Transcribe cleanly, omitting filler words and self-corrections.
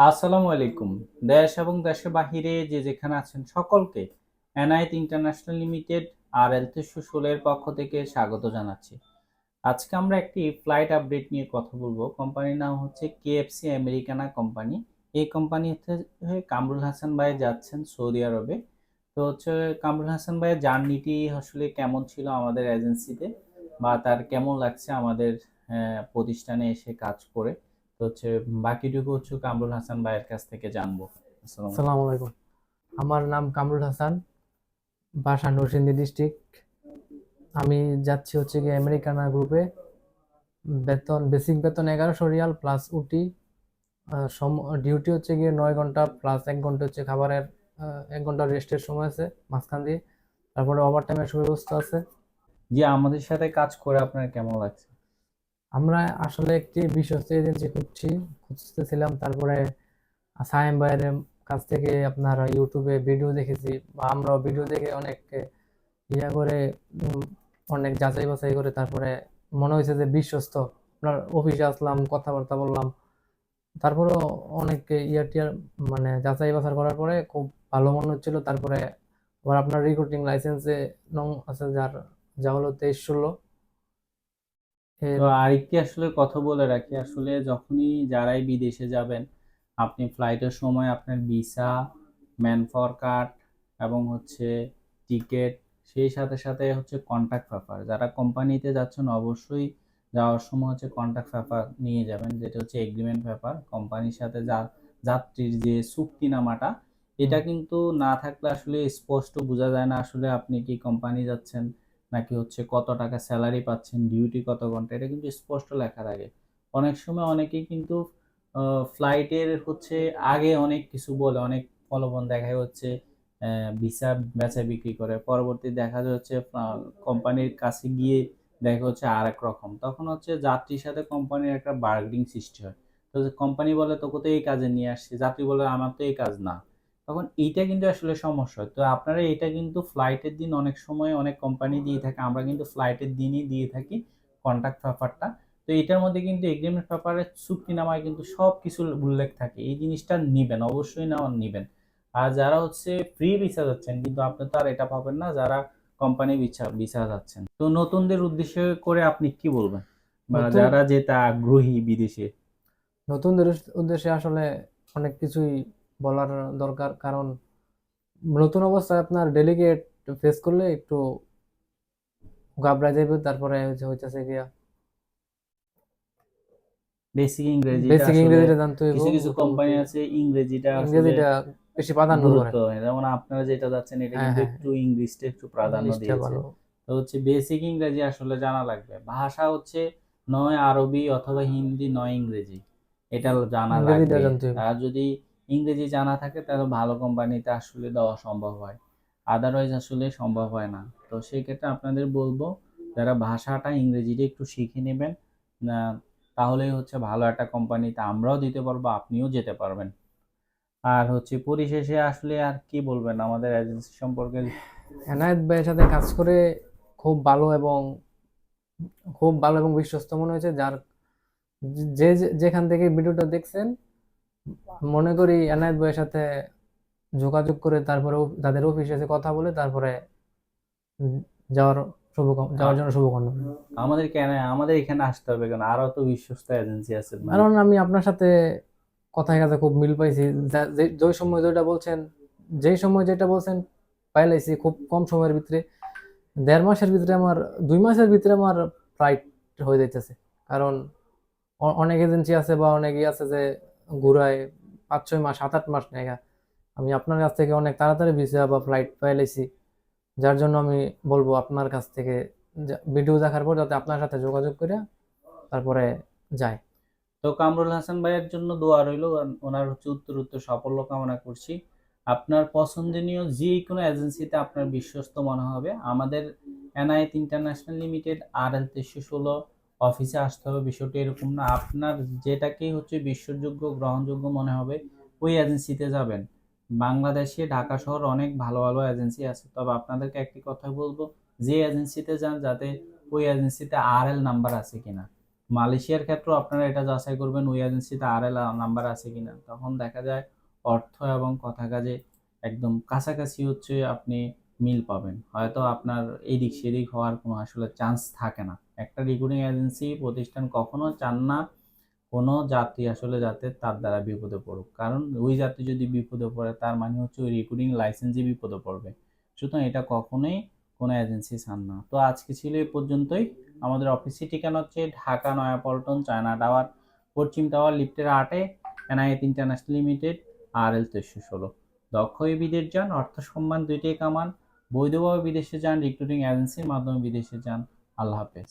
আসসালামু আলাইকুম। দেশ এবং দেশের বাহিরে যে যেখানে আছেন সকলকে এনায়েত ইন্টারন্যাশনাল লিমিটেড আর এল 316 এর পক্ষ থেকে স্বাগত জানাচ্ছি। আজকে আমরা একটি ফ্লাইট আপডেট নিয়ে কথা বলবো। কোম্পানির নাম হচ্ছে কেএফসি আমেরিকানা কোম্পানি। এই কোম্পানিতে কামরুল হাসান ভাই যাচ্ছেন সৌদি আরবে। তো হচ্ছে কামরুল হাসান ভাইয়ের জার্নিটি আসলে কেমন ছিল আমাদের এজেন্সিতে, বা তার কেমন লাগছে আমাদের প্রতিষ্ঠানে এসে কাজ করে। তো হচ্ছে বাকিটুকু হচ্ছে কামরুল হাসান ভাইয়ের কাছ থেকে জানবো। আসসালামু আলাইকুম। আসসালামু আলাইকুম। আমার নাম কামরুল হাসান, বাসা নরসিংদী ডিস্ট্রিক্ট। আমি যাচ্ছি হচ্ছে গিয়ে আমেরিকানা গ্রুপে। বেসিক বেতন 1100 রিয়াল প্লাস উটি। ডিউটি হচ্ছে গিয়ে 9 ঘন্টা প্লাস 1 ঘন্টা হচ্ছে খাবারের, 1 ঘন্টা রেস্টের সময় আছে মাঝখান দিয়ে। তারপরে ওভার টাইমের সুব্যবস্থা আছে। জি, আমাদের সাথে কাজ করে আপনার কেমন লাগছে? আমরা আসলে একটি বিশ্বস্ত এজেন্সি খুঁজতেছিলাম। তারপরে সায়েম ভাইয়ের কাছ থেকে আপনার ইউটিউবে ভিডিও দেখেছি, বা আমরাও ভিডিও দেখে অনেক ইয়া করে, উম, অনেক যাচাই বাছাই করে তারপরে মনে হয়েছে যে বিশ্বস্ত। আপনার অফিসে আসলাম, কথাবার্তা বললাম, তারপরেও অনেক ইয়ার টিয়ার মানে যাচাই বাছাই করার পরে খুব ভালো মনে হচ্ছিল। তারপরে আবার আপনার রিক্রুটিং লাইসেন্সে নং আছে, যা হলো 2316 তো এর। আরেকটি আসলে কথা বলে রাখি, আসলে যখনই যারাই বিদেশে যাবেন, আপনি ফ্লাইটের সময় আপনার ভিসা, ম্যান পাওয়ার কার্ড এবং হচ্ছে টিকেট, সেই সাথে সাথে হচ্ছে কন্ট্যাক্ট পেপার, যারা কোম্পানিতে যাচ্ছেন অবশ্যই যাওয়ার সময় হচ্ছে কন্ট্যাক্ট পেপার নিয়ে যাবেন, যেটা হচ্ছে এগ্রিমেন্ট পেপার কোম্পানির সাথে। যাত্রীর যে চুক্তিনামাটা, হুম। এটা কিন্তু না থাকলে আসলে স্পষ্ট বোঝা যায় না আসলে আপনি কি কোম্পানি যাচ্ছেন নাকি হচ্ছে কত টাকা স্যালারি পাচ্ছেন, ডিউটি কত ঘন্টা, এটা কিন্তু স্পষ্ট লেখা থাকে। অনেক সময় অনেকেই কিন্তু ফ্লাইটের হচ্ছে আগে অনেক কিছু বলে, অনেক প্রলোভন দেখায় হচ্ছে ভিসা বেচা বিক্রি করে, পরবর্তী দেখা যাচ্ছে কোম্পানির কাছে গিয়ে দেখা হচ্ছে আর এক রকম। তখন হচ্ছে যাত্রীর সাথে কোম্পানির একটা বার্গেনিং সৃষ্টি হয়। তো কোম্পানি বলে তোকে তো এই কাজে নিয়ে আসছি, যাত্রী বলে আমার তো এই কাজ না। তখন এইটা কিন্তু আসলে সমস্যা। তো আপনারা এটা কিন্তু ফ্লাইটের দিন অনেক সময় অনেক কোম্পানি দিয়ে থাকে, আমরা কিন্তু ফ্লাইটের দিনই দিয়ে থাকি কন্ট্রাক্ট পেপারটা। তো এটার মধ্যে কিন্তু এগ্রিমেন্ট পেপারের চুক্তিনামায় কিন্তু সব কিছু উল্লেখ থাকে, এই জিনিসটা নিবেন, অবশ্যই নেওয়া নিবেন। আর যারা হচ্ছে ফ্রি ভিসা যাচ্ছেন, কিন্তু আপনি তো আর এটা পাবেন না যারা কোম্পানি ভিসা ভিসা যাচ্ছেন। তো নতুনদের উদ্দেশ্য করে আপনি কি বলবেন, বা নতুন যারা যেটা আগ্রহী বিদেশে? নতুনদের উদ্দেশ্যে আসলে অনেক কিছুই বলার দরকার, কারণ নতুন অবস্থায় আপনার ডেলিগেট ফেস করলে একটু ঘাবড়া যাবে। তারপরে হইতেছে গিয়া বেসিক ইংরেজিটা বেসিক আসলে ইংরেজিটা জানতে হইব কিছু কিছু কোম্পানি মোটামুটি। আছে ইংরেজিটা আসলে ইংরেজিটা বেশি প্রাধান্য করে। গুরুত্ব হয়, যেমন আপনারা যেটা যাচ্ছেন এটা হ্যাঁ, কিন্তু হ্যাঁ, একটু ইংলিশটা একটু প্রাধান্য ইংলিশটা দিয়েছে। ভালো। তো হচ্ছে বেসিক ইংরেজি আসলে জানা লাগবে। ভাষা হচ্ছে নয় আরবি অথবা হিন্দি, নয় ইংরেজি, এটা জানা ইংরেজিটা লাগবে। জানতে হইব। আর যদি ইংরেজি জানা থাকে তাহলে ভালো কোম্পানিতে আসলে দেওয়া সম্ভব হয়, আদারওয়াইজ আসলে সম্ভব হয় না। তো সেই ক্ষেত্রে আপনাদের বলবো যারা ভাষাটা ইংরেজিটা একটু শিখে নেবেন না, তাহলেই হচ্ছে ভালো একটা কোম্পানিতে আমরাও দিতে পারবো, আপনিও যেতে পারবেন। আর হচ্ছে পরিশেষে আসলে আর কি বলবেন আমাদের এজেন্সি সম্পর্কে? এনায়েত ভাইয়ের সাথে কাজ করে খুব ভালো এবং খুব ভালো এবং বিশ্বস্ত মনে হয়েছে। যেখান থেকে ভিডিওটা দেখছেন, মনে করি এনায়েত ভাইয়ের সাথে যোগাযোগ করে তারপরে তাদের অফিসে এসে কথা বলে তারপরে উম, যাওয়ার যাওয়ার আ- জন্য শুভকামনা। আমাদের কেন আমাদের এখানে আসতে হবে কেন? আরো তো বিশ্বস্ত এজেন্সি আছে মানে। কারণ আমি আপনার সাথে কথায় কাজে খুব মিল পাইছি। যে সময় যেটা বলছেন, যে সময় যেটা বলছেন পাইলাইছি খুব কম সময়ের ভিতরে। 1.5 মাসের ভিতরে আমার, 2 মাসের ভিতরে আমার ফ্লাইট হয়ে যাইতেছে। কারণ অনেক এজেন্সি আছে বা অনেকেই আছে যে ঘুরায় 5-6 মাস, 7-8 মাস নেগা। আমি আপনার কাছ থেকে অনেক তাড়াতাড়ি ভিসা বা ফ্লাইট পাইলাইছি। যার জন্য আমি বলবো আপনার কাছ থেকে ভিডিও দেখার পর যাতে আপনার সাথে যোগাযোগ করে তারপরে যায়। তো কামরুল হাসান ভাইয়ের জন্য দোয়া রইল, ওনার হচ্ছে উত্তর উত্তর সাফল্য কামনা করছি। আপনার পছন্দনীয় যে কোনো এজেন্সিতে আপনার বিশ্বস্ত মনে হবে, আমাদের এনায়েত ইন্টারন্যাশনাল লিমিটেড আর এল 316 অফিসে আসতে হবে বিষয়টি এরকম না। আপনার যেটাকেই হচ্ছে বিশ্বাসযোগ্য গ্রহণযোগ্য মনে হবে ওই এজেন্সিতে যাবেন। বাংলাদেশে ঢাকা শহর অনেক ভালো ভালো এজেন্সি আছে, তবে আপনাদেরকে একটি কথা বলবো, যে এজেন্সিতে যান যাতে ওই এজেন্সিতে আর এল নাম্বার আছে কিনা, মালয়েশিয়ার ক্ষেত্রেও আপনারা এটা যাচাই করবেন ওই এজেন্সিতে আরএল নাম্বার আছে কিনা। তখন দেখা যায় অর্থ এবং কথা কাজে একদম কাছাকাছি হচ্ছে আপনি মিল পাবেন। হয়তো আপনার এদিক সেদিক হওয়ার কোনো আসলে চান্স থাকে না। একটা রিক্রুটিং এজেন্সি প্রতিষ্ঠান কখনো চান না কোনো যাত্রী আসলে যাতে তার দ্বারা বিপদে পড়ুক। কারণ ওই যাত্রী যদি বিপদে পড়ে তার মানে হচ্ছে ওই রিক্রুটিং লাইসেন্সই বিপদে পড়বে। সুতরাং এটা কখনোই কোনো এজেন্সি চান না। তো আজকে ছিল এই পর্যন্তই। আমাদের অফিসের ঠিকানা হচ্ছে ঢাকা নয়াপল্টন চায়না টাওয়ার, পশ্চিম টাওয়ার, লিফটের 8-এ, এনআইএত ইন্টারন্যাশনাল লিমিটেড, RL 1316। দক্ষ হয়ে বিদেশ যান, অর্থ সম্মান দুইটাই কামান। বৈধভাবে বিদেশে যান, রিক্রুটিং এজেন্সির মাধ্যমে বিদেশে যান। আল্লাহ হাফেজ।